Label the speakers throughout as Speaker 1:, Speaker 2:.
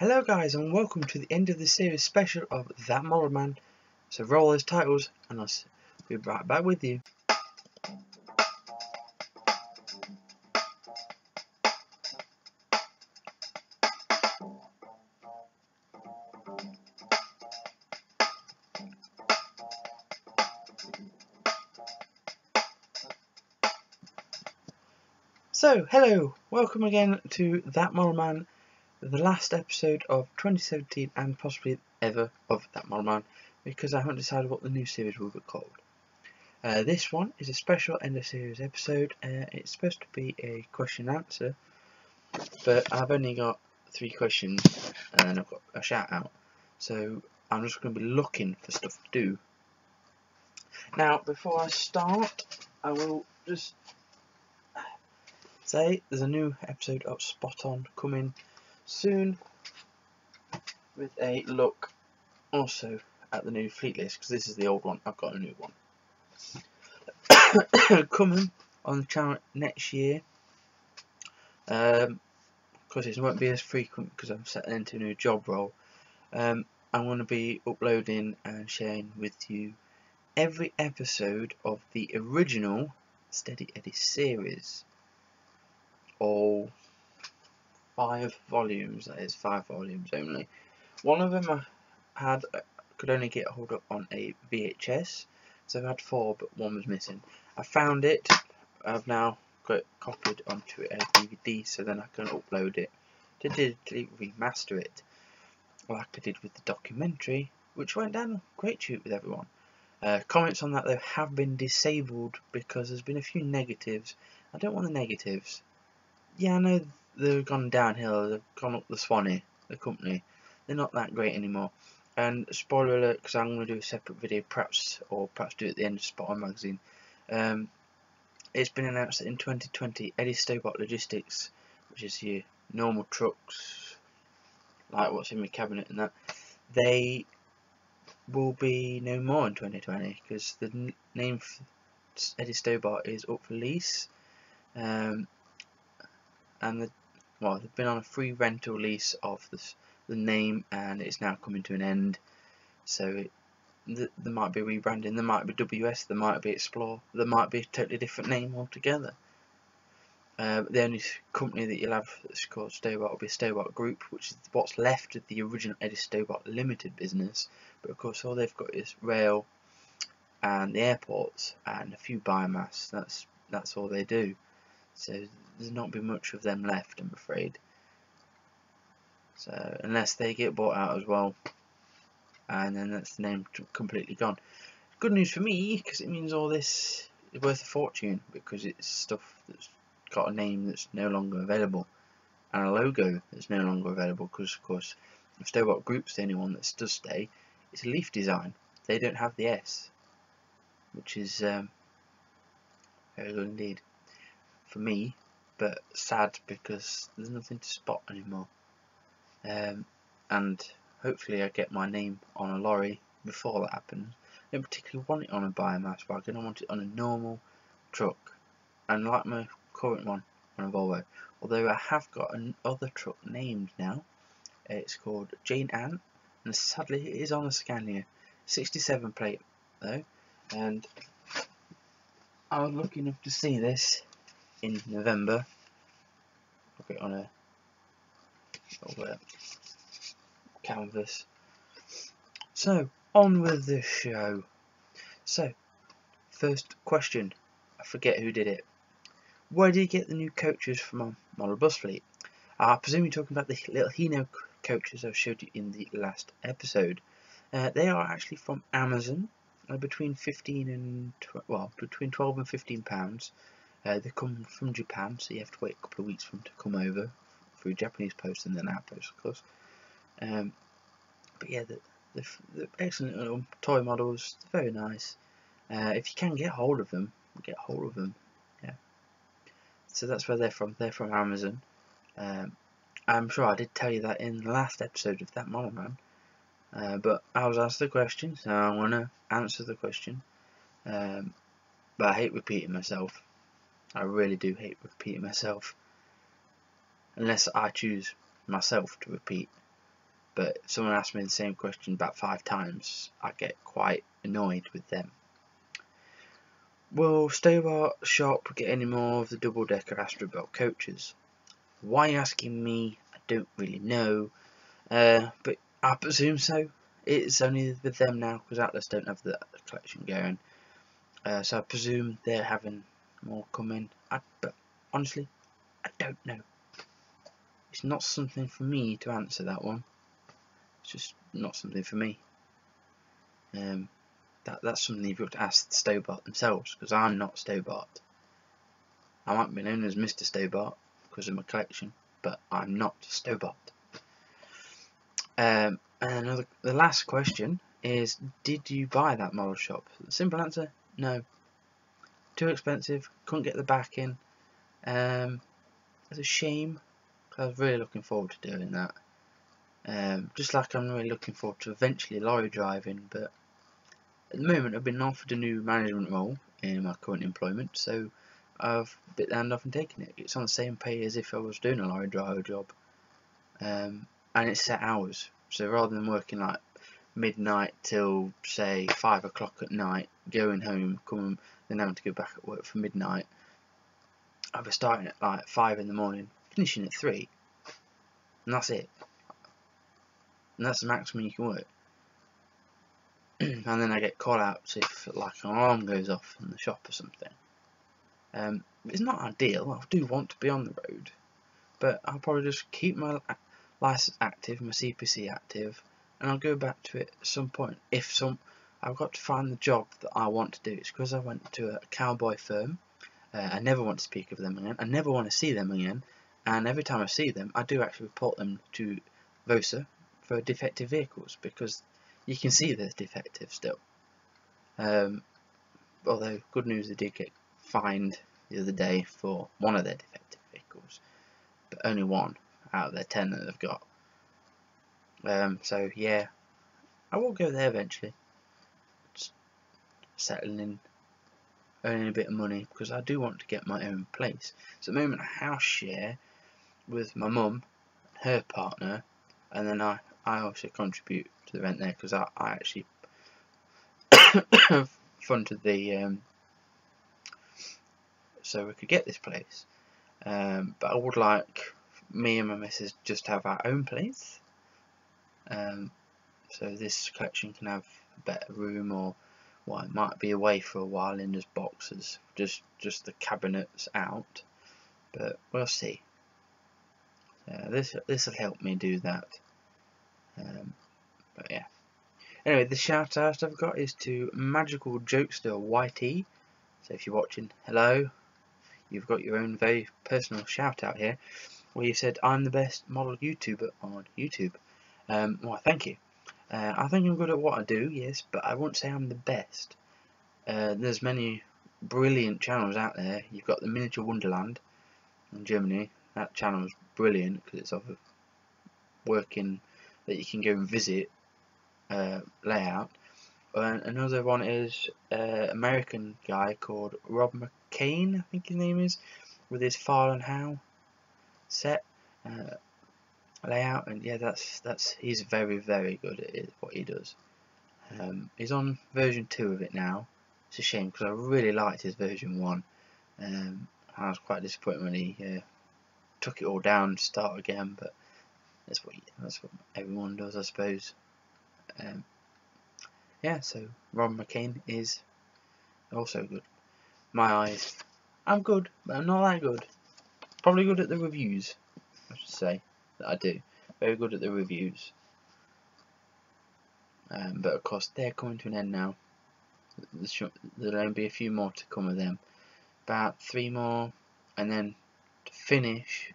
Speaker 1: Hello guys, and welcome to the end of the series special of That Model Man. So roll those titles and I'll be right back with you. So hello, welcome again to That Model Man, the last episode of 2017 and possibly ever of That Model Man, because I haven't decided what the new series will be called. This one is a special end of series episode. It's supposed to be a question and answer, but I've only got 3 questions and then I've got a shout out, so I'm just going to be looking for stuff to do. Now before I start, I will just say there's a new episode of Spot On coming soon, with a look also at the new fleet list, because this is the old one. I've got a new one coming on the channel next year. Of course it won't be as frequent because I'm settling into a new job role. I'm going to be uploading and sharing with you every episode of the original Steady Eddie series, all 5 volumes. That is 5 volumes only. One of them I could only get hold of on a VHS, so I've had 4, but 1 was missing. I found it. I've now got it copied onto a DVD, so then I can upload it to digitally remaster it, like I did with the documentary, which went down a great shoot with everyone. Comments on that though have been disabled because there's been a few negatives. I don't want the negatives. Yeah, I know they've gone downhill. They've gone up the Swanee, the company. They're not that great anymore. And spoiler alert, because I'm going to do a separate video, perhaps do it at the end of Spot On magazine. It's been announced that in 2020, Eddie Stobart Logistics, which is your normal trucks, like what's in my cabinet and that, they will be no more in 2020 because the name Eddie Stobart is up for lease, and they've been on a free rental lease of the name, and it's now coming to an end. So there might be rebranding, there might be WS, there might be Explore, there might be a totally different name altogether. The only company that you'll have that's called Stobart will be Stobart Group, which is what's left of the original Eddie Stobart Limited business. But of course all they've got is rail and the airports and a few biomass. That's all they do. So there's not been much of them left, I'm afraid. So unless they get bought out as well, and then that's the name completely gone. Good news for me, because it means all this is worth a fortune, because it's stuff that's got a name that's no longer available and a logo that's no longer available, because of course if Stobart Group's the only one that does stay, it's a leaf design. They don't have the S, which is very good indeed for me, but sad because there's nothing to spot anymore. And hopefully I get my name on a lorry before that happens. I don't particularly want it on a biomass wagon, I want it on a normal truck, and like my current one on a Volvo, although I have got another truck named now. It's called Jane Ann, and sadly it is on a Scania 67 plate though, and I was lucky enough to see this in November. I've got it on a little canvas. So on with the show. So first question, I forget who did it. Where do you get the new coaches from our model bus fleet? I presume you're talking about the little Hino coaches I showed you in the last episode. They are actually from Amazon, between 12 and 15 pounds. They come from Japan, so you have to wait a couple of weeks for them to come over through Japanese post and then our post, of course. But yeah, they're excellent little toy models. They're very nice. If you can get hold of them, get hold of them. Yeah. So that's where they're from. They're from Amazon. I'm sure I did tell you that in the last episode of That Model Man, but I was asked the question, so I want to answer the question. But I hate repeating myself. I really do hate repeating myself, unless I choose myself to repeat. but if someone asks me the same question about 5 times, I get quite annoyed with them. Will Stobart Shop get any more of the double-decker Astrobelt coaches? Why are you asking me? I don't really know, but I presume so. It's only with them now because Atlas don't have the collection going, so I presume they're having more coming. But honestly, I don't know. It's not something for me to answer that one. It's just not something for me. That's something you've got to ask Stobart themselves, because I'm not Stobart. I might be known as Mr. Stobart because of my collection, but I'm not Stobart. And the last question is, did you buy that model shop? The simple answer, no. Too expensive, couldn't get the back in. It's a shame, because I was really looking forward to doing that. Just like I'm really looking forward to eventually lorry driving, but at the moment I've been offered a new management role in my current employment, so I've bit the hand off and taken it. It's on the same pay as if I was doing a lorry driver job, and it's set hours. So rather than working like midnight till say 5 o'clock at night, going home, coming, then having to go back at work for midnight, I'll be starting at like 5 in the morning, finishing at 3, and that's it. And that's the maximum you can work. And then I get call outs if like an alarm goes off in the shop or something. It's not ideal. I do want to be on the road, but I'll probably just keep my license active, my CPC active, and I'll go back to it at some point. I've got to find the job that I want to do. It's because I went to a cowboy firm. I never want to speak of them again. I never want to see them again. And every time I see them, I do actually report them to VOSA for defective vehicles, because you can see they're defective still. Although, good news, they did get fined the other day for one of their defective vehicles, but only one out of their 10 that they've got. So yeah, I will go there eventually, just settling in, earning a bit of money, because I do want to get my own place. So at the moment I house share with my mum, her partner, and then I also contribute to the rent there, because I actually funded the so we could get this place. But I would like me and my missus just have our own place, so this collection can have a better room, or it might be away for a while in just boxes, just the cabinets out, but we'll see. This will help me do that. But yeah. Anyway, the shout out I've got is to Magical Jokester YT. So if you're watching, hello. You've got your own very personal shout out here, where you said I'm the best model YouTuber on YouTube. Well, thank you. I think I'm good at what I do, yes, but I won't say I'm the best. There's many brilliant channels out there. You've got the Miniature Wonderland in Germany. That channel is brilliant because it's of a working that you can go and visit layout. Another one is American guy called Rob McCain, I think his name is, with his File and How set layout, and yeah, he's very, very good at what he does. He's on version 2 of it now. It's a shame because I really liked his version 1. I was quite disappointed when he took it all down to start again, but that's what everyone does, I suppose. Yeah, so Rob McCain is also good. My eyes, I'm good, but I'm not that good. Probably good at the reviews, I should say, that I do. Very good at the reviews. But of course, they're coming to an end now. There'll only be a few more to come of them. About 3 more, and then to finish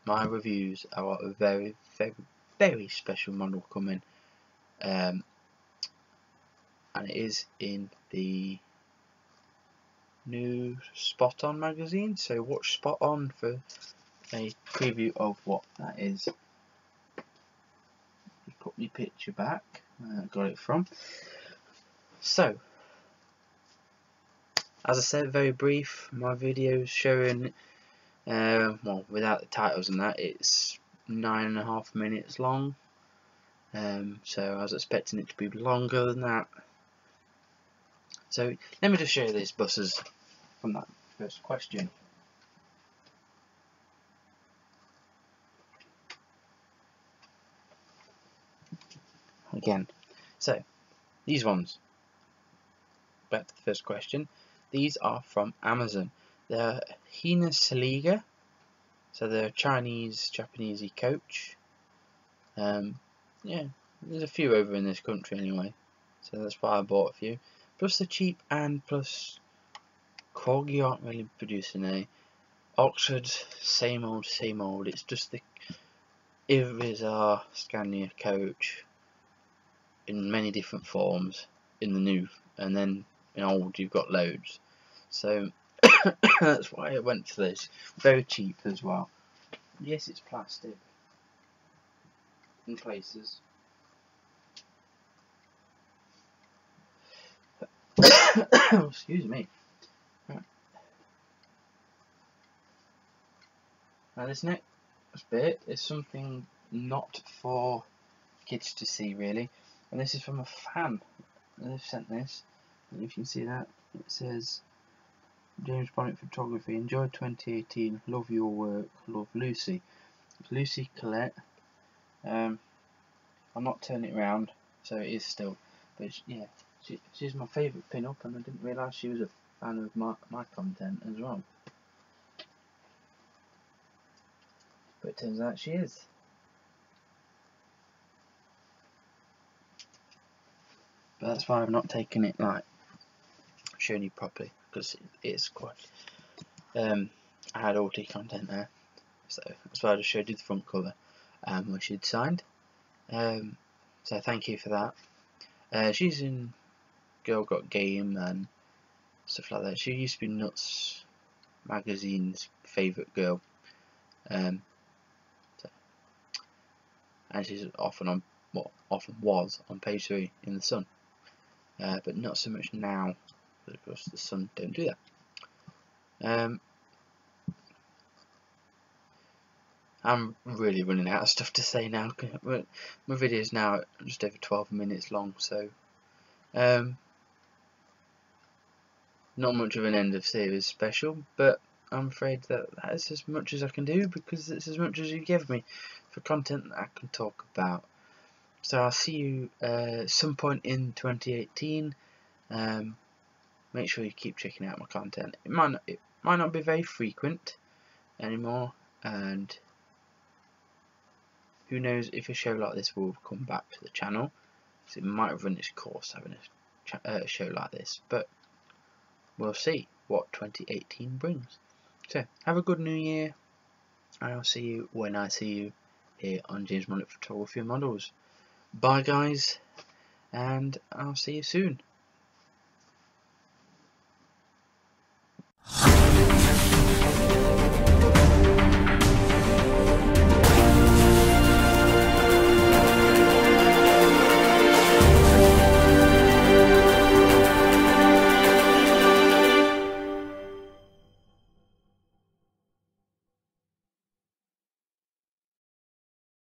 Speaker 1: my reviews, I've got a very, very, very special model coming. And it is in the new Spot On magazine, so watch Spot On for a preview of what that is. Put my picture back, I got it from. So, as I said, very brief, my videos showing, well, without the titles and that, it's 9.5 minutes long. So I was expecting it to be longer than that. So let me just show you these buses from that first question. Again, so these ones, back to the first question, these are from Amazon. They're Hina Saliga, so they're a Japanesey coach. Yeah, there's a few over in this country anyway, so that's why I bought a few. Plus they're cheap, and plus Corgi aren't really producing any. Oxford, same old, same old. It's just the Irizar Scania coach in many different forms in the new, and then in old you've got loads. So that's why I went for this. Very cheap as well. Yes, it's plastic in places. Excuse me. Right. Now this next bit is something not for kids to see really, and this is from a fan. They've sent this. I don't know if you can see that. It says, James Bonnet Photography, enjoy 2018, love your work, love Lucy. It's Lucy Collette. I'll not turn it around, so it is still, but yeah, she's my favourite pin-up, and I didn't realise she was a fan of my content as well. But it turns out she is. But that's why I've not taken it, like, shown you properly, because it's quite, I had OT content there, so that's why I just showed you the front cover, which she'd signed. So thank you for that. She's in Girl Got Game and stuff like that. She used to be Nuts magazine's favourite girl, and she's often was on page 3 in the Sun, but not so much now, because the Sun don't do that. I'm really running out of stuff to say now. My video's now just over 12 minutes long, so not much of an end of series special, but I'm afraid that's as much as I can do, because it's as much as you give me for content that I can talk about. So I'll see you some point in 2018. Make sure you keep checking out my content. It might not be very frequent anymore, and who knows if a show like this will come back to the channel, because it might have run its course having a show like this, but we'll see what 2018 brings. So have a good new year, and I'll see you when I see you here on James Bonnet Photography and Models. Bye guys, and I'll see you soon.